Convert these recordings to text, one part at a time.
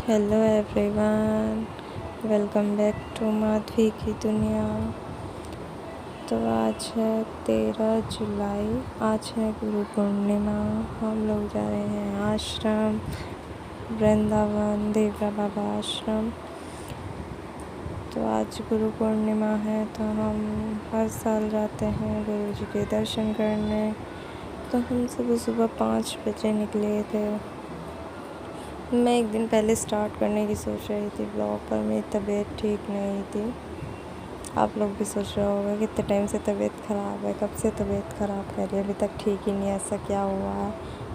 Hello everyone, welcome back to Madhavi की दुनिया। तो आज है 13 जुलाई। आज है गुरु पूर्णिमा। हम लोग जा रहे हैं आश्रम, वृंदावन देवरा बाबा आश्रम। तो आज गुरु पूर्णिमा है तो हम हर साल जाते हैं गुरु जी के दर्शन करने। तो हम सुबह सुबह 5 बजे निकले थे। मैं एक दिन पहले स्टार्ट करने की सोच रही थी ब्लॉग, पर मेरी तबीयत ठीक नहीं थी। आप लोग भी सोच रहे होंगे कितने टाइम से तबीयत ख़राब है, कब से तबीयत ख़राब कर रही है, अभी तक ठीक ही नहीं, ऐसा क्या हुआ है।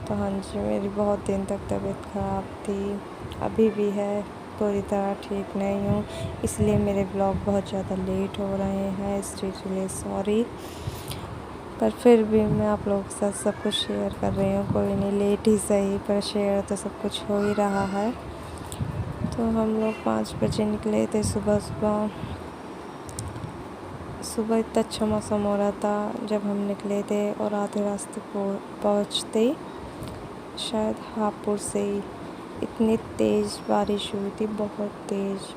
तो हाँ जी, मेरी बहुत दिन तक तबीयत ख़राब थी, अभी भी है, पूरी तरह ठीक नहीं हूँ, इसलिए मेरे ब्लॉग बहुत ज़्यादा लेट हो रहे हैं। इसके लिए सॉरी, पर फिर भी मैं आप लोगों के साथ सब कुछ शेयर कर रही हूँ। कोई नहीं, लेट ही सही, पर शेयर तो सब कुछ हो ही रहा है। तो हम लोग 5 बजे निकले थे सुबह सुबह। सुबह इतना अच्छा मौसम हो रहा था जब हम निकले थे, और आधे रास्ते पहुँचते ही शायद हापुड़ से ही इतनी तेज़ बारिश हुई थी, बहुत तेज़,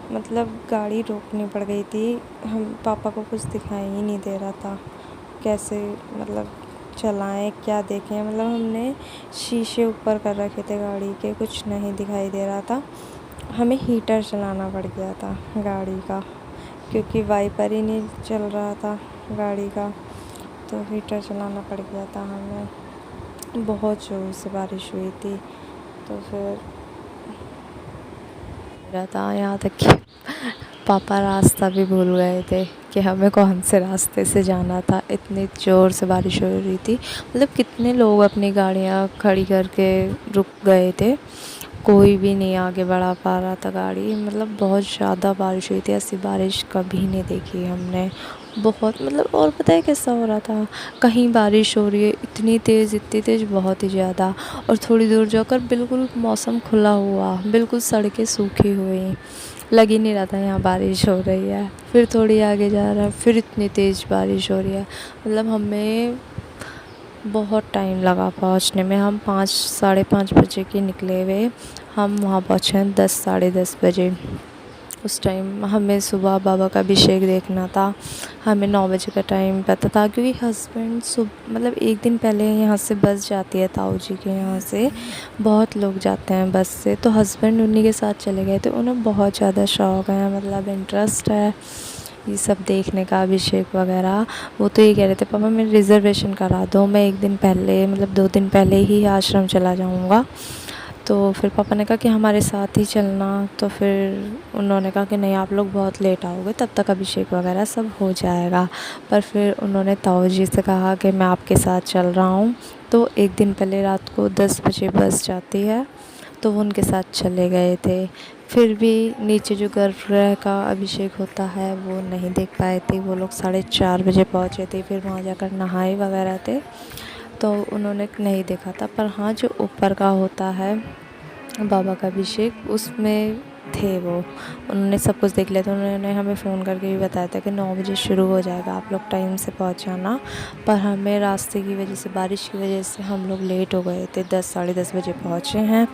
मतलब गाड़ी रोकनी पड़ गई थी। हम पापा को कुछ दिखाई ही नहीं दे रहा था, कैसे मतलब चलाएं, क्या देखें, मतलब हमने शीशे ऊपर कर रखे थे गाड़ी के, कुछ नहीं दिखाई दे रहा था। हमें हीटर चलाना पड़ गया था गाड़ी का, क्योंकि वाइपर ही नहीं चल रहा था गाड़ी का, तो हीटर चलाना पड़ गया था हमें। बहुत ज़ोर से बारिश हुई थी। तो फिर रहा था यहाँ तक कि पापा रास्ता भी भूल गए थे कि हमें कौन से रास्ते से जाना था, इतनी ज़ोर से बारिश हो रही थी। मतलब कितने लोग अपनी गाड़ियाँ खड़ी करके रुक गए थे, कोई भी नहीं आगे बढ़ा पा रहा था गाड़ी। मतलब बहुत ज़्यादा बारिश हुई थी, ऐसी बारिश कभी नहीं देखी हमने, बहुत मतलब। और पता है कैसा हो रहा था, कहीं बारिश हो रही है इतनी तेज़, बहुत ही ज़्यादा, और थोड़ी दूर जाकर बिल्कुल मौसम खुला हुआ, बिल्कुल सड़कें सूखी हुई, लग ही नहीं रहा था यहाँ बारिश हो रही है। फिर थोड़ी आगे जा रहा है, फिर इतनी तेज़ बारिश हो रही है। मतलब हमें बहुत टाइम लगा पहुँचने में। हम 5 साढ़े 5 बजे के निकले हुए, हम वहाँ पहुँचे 10 साढ़े 10 बजे। उस टाइम हमें सुबह बाबा का अभिषेक देखना था। हमें 9 बजे का टाइम पता था, क्योंकि हस्बैंड मतलब एक दिन पहले यहाँ से बस जाती है, ताऊ जी के यहाँ से बहुत लोग जाते हैं बस से, तो हस्बैंड उन्हीं के साथ चले गए थे। उन्हें बहुत ज़्यादा शौक़ है, मतलब इंटरेस्ट है ये सब देखने का, अभिषेक वगैरह। वो तो ये कह रहे थे पापा मेरी रिज़र्वेशन करा दो, मैं एक दिन पहले, मतलब 2 दिन पहले ही आश्रम चला जाऊँगा। तो फिर पापा ने कहा कि हमारे साथ ही चलना। तो फिर उन्होंने कहा कि नहीं, आप लोग बहुत लेट आओगे, तब तक अभिषेक वगैरह सब हो जाएगा। पर फिर उन्होंने ताऊ जी से कहा कि मैं आपके साथ चल रहा हूँ। तो एक दिन पहले रात को 10 बजे बस जाती है, तो वो उनके साथ चले गए थे। फिर भी नीचे जो गर्भगृह का अभिषेक होता है वो नहीं देख पाए थे। वो लोग 4:30 बजे पहुँचे थे, फिर वहाँ जाकर नहाए वगैरह थे, तो उन्होंने नहीं देखा था। पर हाँ, जो ऊपर का होता है बाबा का अभिषेक, उसमें थे वो, उन्होंने सब कुछ देख लिया था। उन्होंने हमें फ़ोन करके भी बताया था कि 9 बजे शुरू हो जाएगा, आप लोग टाइम से पहुँच जाना। पर हमें रास्ते की वजह से, बारिश की वजह से हम लोग लेट हो गए थे, 10 साढ़े 10 बजे पहुँचे हैं।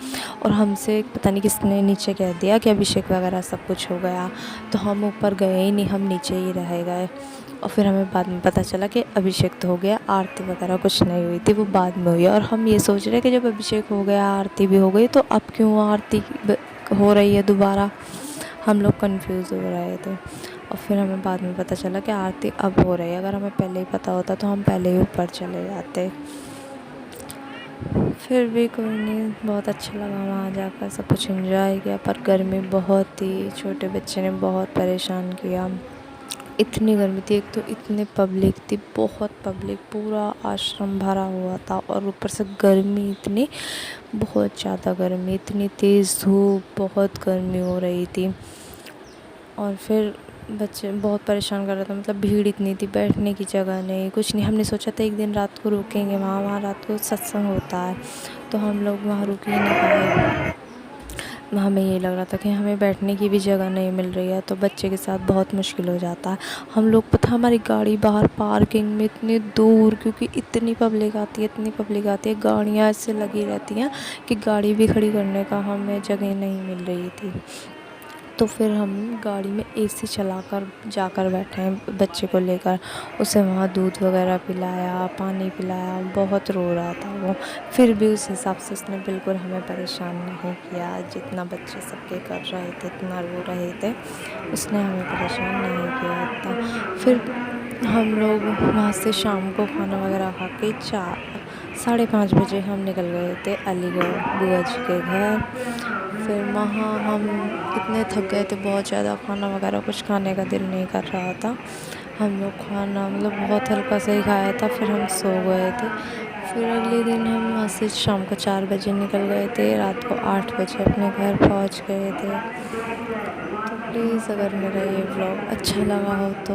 और हमसे पता नहीं किसने नीचे कह दिया कि अभिषेक वगैरह सब कुछ हो गया, तो हम ऊपर गए ही नहीं, हम नीचे ही रह गए। और फिर हमें बाद में पता चला कि अभिषेक तो हो गया, आरती वगैरह कुछ नहीं हुई थी, वो बाद में हुई है। और हम ये सोच रहे हैं कि जब अभिषेक हो गया, आरती भी हो गई, तो अब क्यों आरती हो रही है दोबारा। हम लोग कंफ्यूज हो रहे थे। और फिर हमें बाद में पता चला कि आरती अब हो रही है। अगर हमें पहले ही पता होता तो हम पहले ही ऊपर चले जाते। फिर भी कोई नहीं, बहुत अच्छा लगा वहाँ जाकर, सब कुछ एंजॉय किया। पर गर्मी बहुत थी, छोटे बच्चे ने बहुत परेशान किया। इतनी गर्मी थी, एक तो इतनी पब्लिक थी, बहुत पब्लिक, पूरा आश्रम भरा हुआ था, और ऊपर से गर्मी इतनी, बहुत ज़्यादा गर्मी, इतनी तेज़ धूप, बहुत गर्मी हो रही थी। और फिर बच्चे बहुत परेशान कर रहे थे, मतलब भीड़ इतनी थी, बैठने की जगह नहीं, कुछ नहीं। हमने सोचा था एक दिन रात को रुकेंगे वहाँ रात को सत्संग होता है, तो हम लोग वहाँ रुक ही नहीं पाए। हमें ये लग रहा था कि हमें बैठने की भी जगह नहीं मिल रही है, तो बच्चे के साथ बहुत मुश्किल हो जाता है। हम लोग पता हमारी गाड़ी बाहर पार्किंग में इतनी दूर, क्योंकि इतनी पब्लिक आती है, इतनी पब्लिक आती है, गाड़ियाँ ऐसे लगी रहती हैं कि गाड़ी भी खड़ी करने का हमें जगह नहीं मिल रही थी। तो फिर हम गाड़ी में एसी चलाकर जाकर बैठे हैं बच्चे को लेकर। उसे वहाँ दूध वगैरह पिलाया, पानी पिलाया, बहुत रो रहा था वो। फिर भी उस हिसाब से उसने बिल्कुल हमें परेशान नहीं किया। जितना बच्चे सबके कर रहे थे, इतना रो रहे थे, उसने हमें परेशान नहीं किया इतना। फिर हम लोग वहाँ से शाम को खाना वगैरह खा के 4-5:30 बजे हम निकल गए थे अलीगढ़ बुआ जी के घर। फिर वहाँ हम इतने थक गए थे बहुत ज़्यादा, खाना वगैरह कुछ खाने का दिल नहीं कर रहा था। हम लोग खाना मतलब बहुत हल्का सा ही खाया था, फिर हम सो गए थे। फिर अगले दिन हम वहाँ से शाम को 4 बजे निकल गए थे, रात को 8 बजे अपने घर पहुँच गए थे। तो प्लीज़ अगर मेरा ये व्लॉग अच्छा लगा हो तो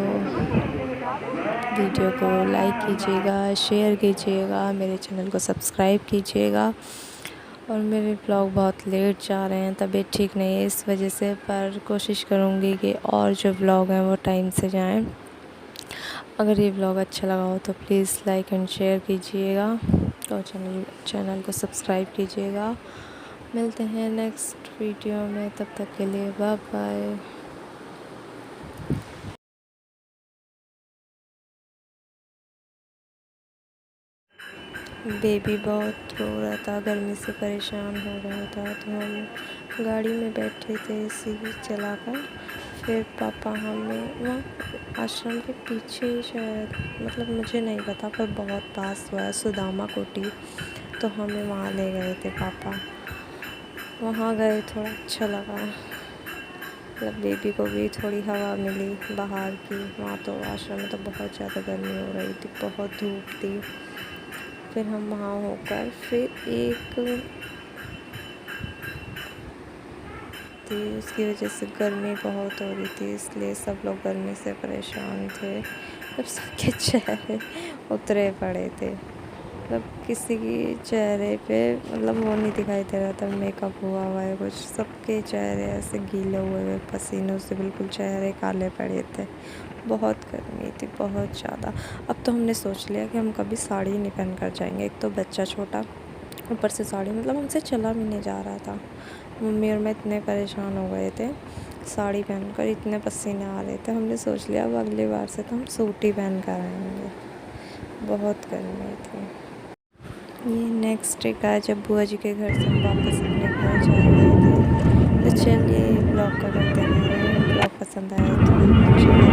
वीडियो को लाइक कीजिएगा, शेयर कीजिएगा, मेरे चैनल को सब्सक्राइब कीजिएगा। और मेरे ब्लॉग बहुत लेट जा रहे हैं, तबीयत ठीक नहीं है इस वजह से, पर कोशिश करूँगी कि और जो ब्लॉग हैं वो टाइम से जाएं। अगर ये ब्लॉग अच्छा लगा हो तो प्लीज़ लाइक एंड शेयर कीजिएगा और चैनल को सब्सक्राइब कीजिएगा। मिलते हैं नेक्स्ट वीडियो में, तब तक के लिए बाय बाय। बेबी बहुत रो रहा था, गर्मी से परेशान हो रहा था, तो हम गाड़ी में बैठे थे एसी चलाकर। फिर पापा हमें वहाँ आश्रम के पीछे शायद, मतलब मुझे नहीं पता, पर बहुत पास हुआ है सुदामा कोटी, तो हमें वहाँ ले गए थे पापा। वहाँ गए, थोड़ा अच्छा लगा, मतलब बेबी को भी थोड़ी हवा मिली बाहर की। वहाँ तो आश्रम में तो बहुत ज़्यादा गर्मी हो रही थी, बहुत धूप थी। फिर हम वहाँ होकर फिर एक थी, उसकी वजह से गर्मी बहुत हो रही थी, इसलिए सब लोग गर्मी से परेशान थे। जब सबके चेहरे उतरे पड़े थे, मतलब किसी की चेहरे पे मतलब वो नहीं दिखाई दे रहा था मेकअप हुआ हुआ है कुछ, सबके चेहरे ऐसे गीले हुए हुए पसीनों से, बिल्कुल चेहरे काले पड़े थे। बहुत गर्मी थी, बहुत ज़्यादा। अब तो हमने सोच लिया कि हम कभी साड़ी नहीं पहन कर जाएंगे, एक तो बच्चा छोटा, ऊपर से साड़ी, मतलब हमसे चला भी नहीं जा रहा था। मम्मी और मैं इतने परेशान हो गए थे, साड़ी पहनकर इतने पसीने आ रहे थे। हमने सोच लिया अब अगली बार से तो हम सूट ही पहन कर आएंगे, बहुत गर्मी थी। ये नेक्स्ट डे का जब बुआ जी के घर से हम वापस अपने घर जा रहे थे। तो चलिए ब्लॉग का करते हैं, ब्लॉग पसंद आए तो